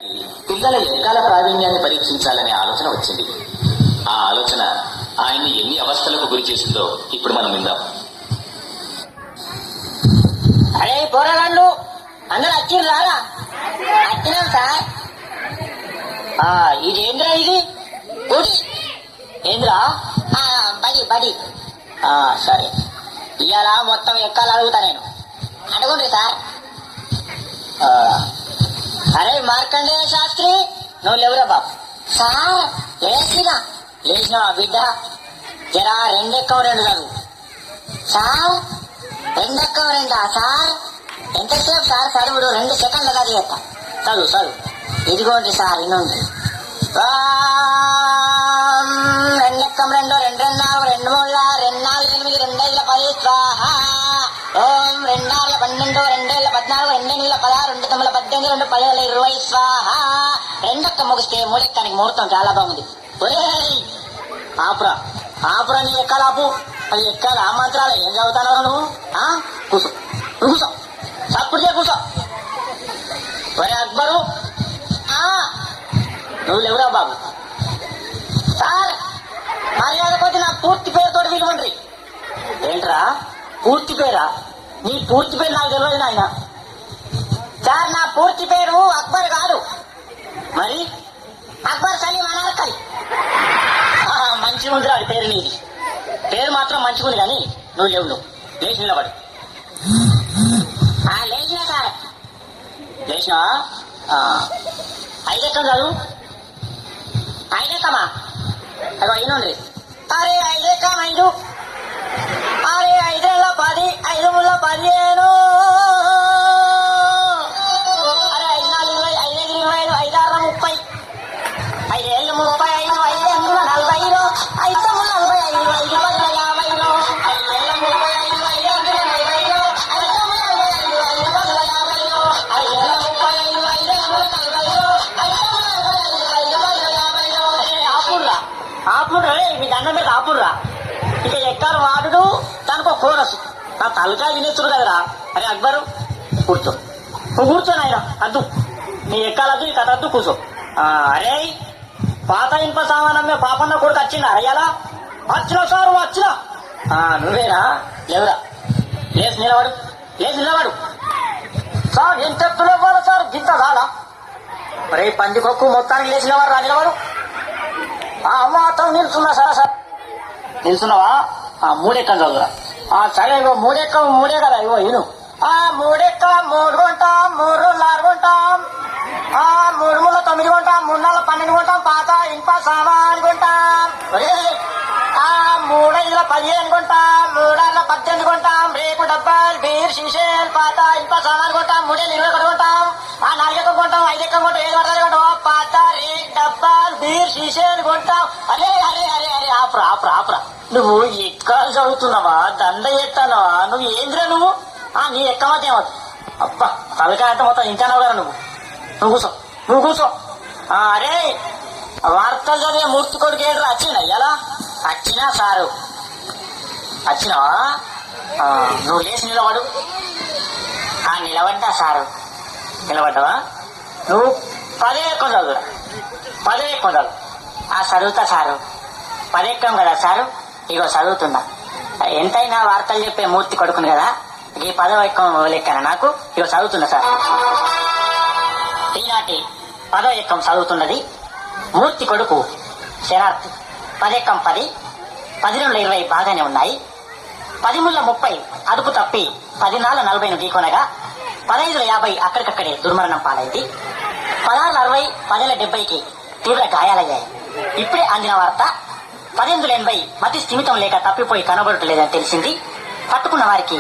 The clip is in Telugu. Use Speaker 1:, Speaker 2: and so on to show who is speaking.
Speaker 1: పిల్లల లెక్కల ప్రావీణ్యాన్ని పరీక్షించాలనే ఆలోచన వచ్చింది. ఆ ఆలోచన ఆయన్ని ఎన్ని అవస్థలకు గురి చేసిందో ఇప్పుడు మనం విందాం.
Speaker 2: అరే పోరగాళ్ళు అందరు వచ్చిండ్రు రారా? వచ్చినాం సార్. ఇది ఏంద్రా? ఇది గుడి ఏంద్రా? బడి బడి. సరే, ఇవాళ మొత్తం ఎక్కాలి అడుగుతా నేను. అడగండి సార్. అరే మార్కండేయ శాస్త్రి, నువ్వు లేవురా బాబు. సార్ లేచినావా బిడ్డ? జరా రెండెక్కవ రెండు చదువు. సార్ రెండెక్కవ రెండా? సార్ ఎంతసేపు సార్ చదువుడు? 2 సెకండ్లు కాదు చేస్తా. చదువు చదువు. ఇదిగోండి సార్, ఇన్నుంది. రెండెక్కం రెండు, 2 2 4, 2 3 2 4 8 2 5 10 స్వాహ. ఓం 2 6 12 2 7 14 2 8 16 2 9 18 2 10 20 స్వాహ. రెండొక్క ముగిస్తే మూడెక్కానికి ముహూర్తం చాలా బాగుంది. ఆపురా ఆపురా, నీ ఎక్కాలి ఆపు. అది ఎక్కాలి. ఆ మంత్రాలు ఏం చదువుతాను నువ్వు? కూర్చో నువ్వు, కూర్చో. తప్పుడు చే కూర్చో. ఒరే అక్బరు, నువ్వు లేవురా బాబు. సార్ మర్యాద కొద్ది నా పూర్తి పేరుతో పిలవండి. ఏంట్రా పూర్తి పేరా? నీ పూర్తి పేరు నాకు తెలియదు నాయన. సార్ నా పూర్తి పేరు అక్బర్ కాదు. మరి అక్బర్ సలీం అనార్కలి. మంచిగా ఉంది అది పేరు. నీది పేరు మాత్రం మంచిగా ఉంది, కానీ నువ్వు లేవు. నువ్వు లేచి నిలబడు. లేచినా సార్, లేచినా. 5 ఎక్కం చదువు. 5 ఎక్కమా? అదో అయినండి. అరే 5 ఎక్కం 5. అరే 5 10, 5 3 15. అరే 5 4 20, 5 5 25, 5 6 30, 5 7 35, 5 8 40, 5 9 45, 5 10 50, 5 7 ఆపుర్రా. మీ దండం మీద ఆపుర్రా. ఇక ఎక్కారు వాడు దానికి ఒక కోరసు. నా తలకాయ వినేస్తుడు కదరా. అరే అక్బరు కూర్చో. నువ్వు కూర్చోను ఆయన అద్దు. నీ ఎక్కాలద్దు, ఈ కథ అద్దు, కూర్చో. అరే పాత ఇనుప సామానమ్మే పాపన్న కొడుకు వచ్చిందా? అయ్యాలా వచ్చినా సారు వచ్చినా. నువ్వేనా? లేవురా. లేచి నిలబడు, లేచి నిలబడు. సార్ ఏం చెప్తున్నా ఇవ్వాలి సార్? గింత కాదా? రే పందికొక్కు మొత్తానికి లేచినవారు రా. నిలబడు. మాత్రం నిల్చున్నా సార్. సార్ నిల్చున్నావా? 3 ఎక్కం చదువురా. సరే, ఇగో 3 ఎక్కం 3 కదా. ఇగో ఇను. 3 ఎక్క 3 కొంటాం, 3 2 6 కొంటాం, 3 3 9 కొంటాం, 3 4 12 కొంటాం. పాత ఇనుప సామాన్ కొంటాం. 3 5 15 కొంటాం, 3 6 18 కొంటాం. రేకు డబ్బాలు, బీర్ షీషేలు, పాత ఇనుప సామాన్ కొంటాం. 3 21 కొంటాం. 4 ఎక్కం కొంటాం, 5 ఎక్కం కొంటాం, 7 వరకు కొంటాం. పాత రేక్ డబ్బాలు, బీర్ షీషేలు కొంటాం. అరే అరే అరే అరే ఆపురా ఆపురా ఆపురా. నువ్వు ఎక్కాలు చదువుతున్నావా? దండ ఎత్తానవా? నువ్వు ఏంద్రా నువ్వు? నీ ఎక్కమాతేమవుతుంది. అబ్బా తలకాయ అంటే మొత్తం ఇంటానవు కదా నువ్వు. నువ్వు కూర్చో, నువ్వు కూర్చో. అరే వార్తలు చదివే మూర్తి కొడుకు ఏడ్రా వచ్చిందా? ఎలా వచ్చినా సారు? వచ్చినావా? నువ్వు లేచి నిలబడు. నిలబడ్డా సారు? నిలబడ్డావా? నువ్వు 10 ఎక్కం చదువురా. 10 ఎక్కం చదువు. చదువుతా సారు. 10 ఎక్కం కదా సారు? ఇగో చదువుతున్నా. ఎంతైనా వార్తలు చెప్పే మూర్తి కొడుకును కదా. ఈ 10వ ఎక్కం లెక్కన నాకు. ఇగో చదువుతున్నా సార్. ఈనాటి 10వ ఎక్కం చదువుతున్నది మూర్తి కొడుకు శరార్థి. 10 ఎక్కం 10, 10 2 20 బాగానే ఉన్నాయి. 10 3 30 అదుపు తప్పి 10 4 40 ఢీకొనగా 15 50 అక్కడికక్కడే దుర్మరణం పాలైంది. 16 60, 10 70కి తీవ్ర గాయాలయ్యాయి. ఇప్పుడే అందిన వార్త 18 80 మతి స్థిమితం లేక తప్పిపోయి కనబడటం లేదని తెలిసింది. పట్టుకున్న వారికి